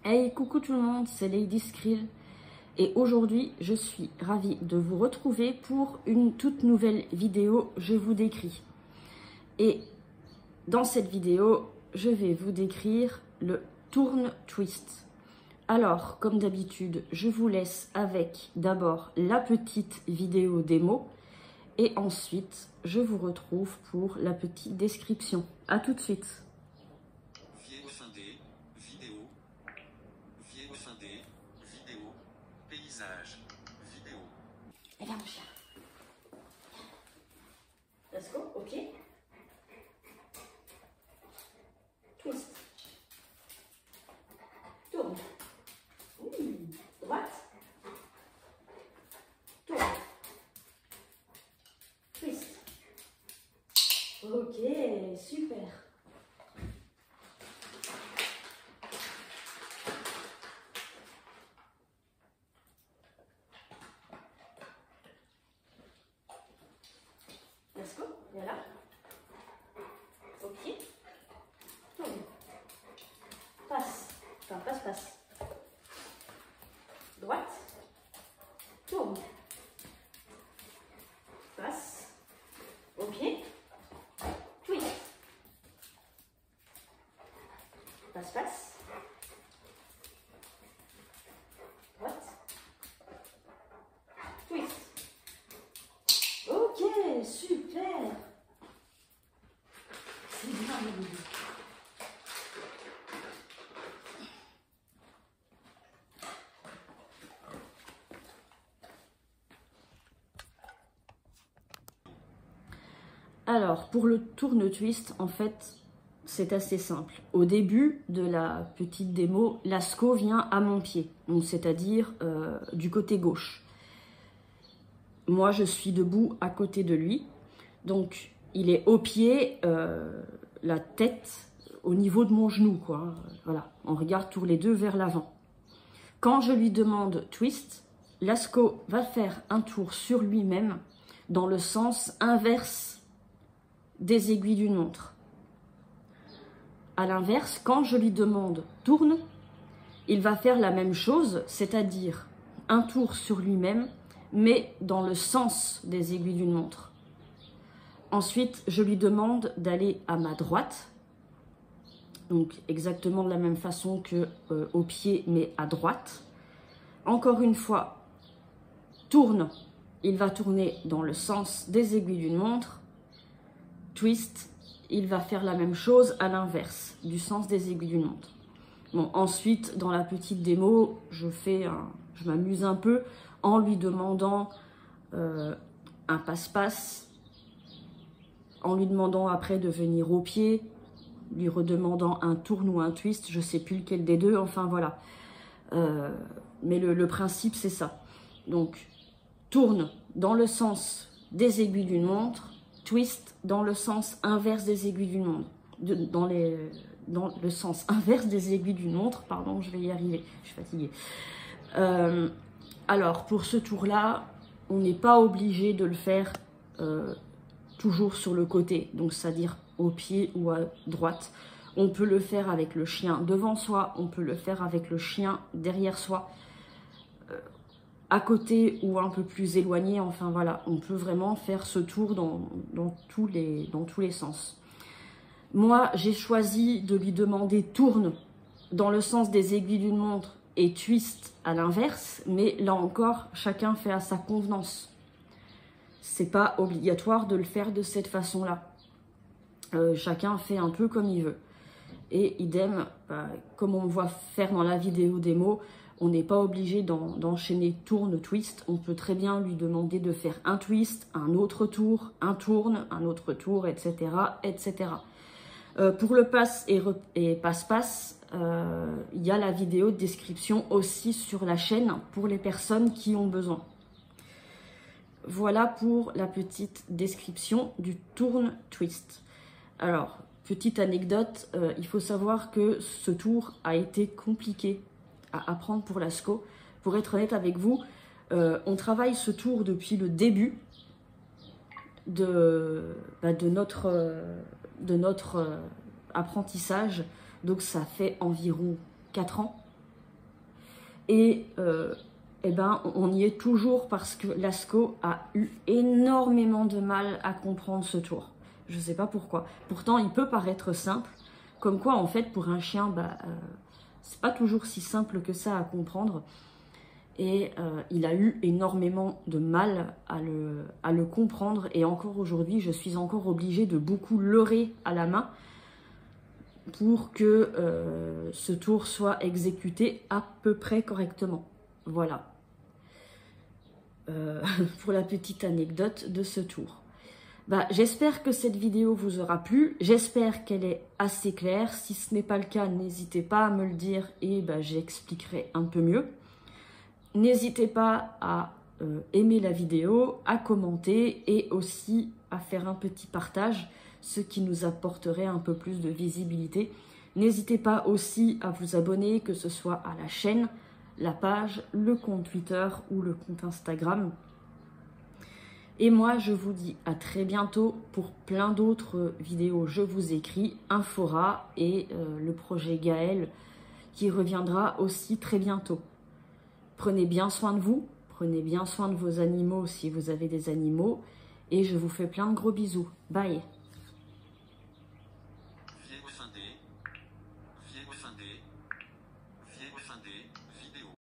Hey, coucou tout le monde, c'est Lady Skrill et aujourd'hui je suis ravie de vous retrouver pour une toute nouvelle vidéo Je vous décris. Et dans cette vidéo, je vais vous décrire le Tourne Twist. Alors, comme d'habitude, je vous laisse avec d'abord la petite vidéo démo et ensuite je vous retrouve pour la petite description. A tout de suite. Paysage, vidéo. Et là, mon chien. Let's go, ok. Twist. Tourne. Droite. Tourne. Twist. Ok, super. Let's go, voilà. Ok. Tourne. Passe. Enfin, passe. Droite. Tourne. Passe. Ok. Twist. Passe. Droite. Twist. Ok, super. C'est bien, mon bébé. Alors, pour le tourne twist, en fait, c'est assez simple. Au début de la petite démo, Lascaux vient à mon pied, c'est-à-dire du côté gauche. Moi, je suis debout à côté de lui. Donc, il est au pied, la tête au niveau de mon genou, quoi. Voilà, on regarde tous les deux vers l'avant. Quand je lui demande twist, Lascaux va faire un tour sur lui-même dans le sens inverse des aiguilles d'une montre. À l'inverse, quand je lui demande tourne, il va faire la même chose, c'est-à-dire un tour sur lui-même, mais dans le sens des aiguilles d'une montre. Ensuite, je lui demande d'aller à ma droite, donc exactement de la même façon que au pied, mais à droite. Encore une fois, tourne, il va tourner dans le sens des aiguilles d'une montre. Twist, il va faire la même chose à l'inverse, du sens des aiguilles d'une montre. Bon, ensuite, dans la petite démo, je m'amuse un peu en lui demandant un passe-passe, en lui demandant après de venir au pied, lui redemandant un tourne ou un twist, je ne sais plus lequel des deux, enfin voilà. Mais le principe, c'est ça. Donc, tourne dans le sens des aiguilles d'une montre, twist dans le sens inverse des aiguilles d'une montre. Dans le sens inverse des aiguilles d'une montre, pardon, je vais y arriver, je suis fatiguée. Alors, pour ce tour-là, on n'est pas obligé de le faire toujours sur le côté, donc c'est-à-dire au pied ou à droite. On peut le faire avec le chien devant soi, on peut le faire avec le chien derrière soi, à côté ou un peu plus éloigné, enfin voilà, on peut vraiment faire ce tour dans tous les sens. Moi, j'ai choisi de lui demander tourne dans le sens des aiguilles d'une montre et twist à l'inverse, mais là encore, chacun fait à sa convenance. C'est pas obligatoire de le faire de cette façon-là. Chacun fait un peu comme il veut. Et idem, comme on voit faire dans la vidéo démo, on n'est pas obligé d'enchaîner tourne, twist. On peut très bien lui demander de faire un twist, un autre tour, un tourne, un autre tour, etc. etc. Pour le passe et passe-passe, il y a la vidéo de description aussi sur la chaîne pour les personnes qui ont besoin. Voilà pour la petite description du tourne twist. Alors, petite anecdote, il faut savoir que ce tour a été compliqué à apprendre pour Lascaux. Pour être honnête avec vous, on travaille ce tour depuis le début de notre apprentissage. Donc ça fait environ 4 ans Et eh ben, on y est toujours parce que Lascaux a eu énormément de mal à comprendre ce tour. Je ne sais pas pourquoi. Pourtant, il peut paraître simple. Comme quoi, en fait, pour un chien, c'est pas toujours si simple que ça à comprendre. Et il a eu énormément de mal à le comprendre. Et encore aujourd'hui, je suis encore obligée de beaucoup leurrer à la main pour que ce tour soit exécuté à peu près correctement. Voilà. Pour la petite anecdote de ce tour. J'espère que cette vidéo vous aura plu. J'espère qu'elle est assez claire. Si ce n'est pas le cas, n'hésitez pas à me le dire et j'expliquerai un peu mieux. N'hésitez pas à aimer la vidéo, à commenter et aussi à faire un petit partage, ce qui nous apporterait un peu plus de visibilité. N'hésitez pas aussi à vous abonner, que ce soit à la chaîne, la page, le compte Twitter ou le compte Instagram. Et moi, je vous dis à très bientôt pour plein d'autres vidéos. Je vous écris, Infora et le projet Gaël qui reviendra aussi très bientôt. Prenez bien soin de vous, prenez bien soin de vos animaux si vous avez des animaux. Et je vous fais plein de gros bisous. Bye!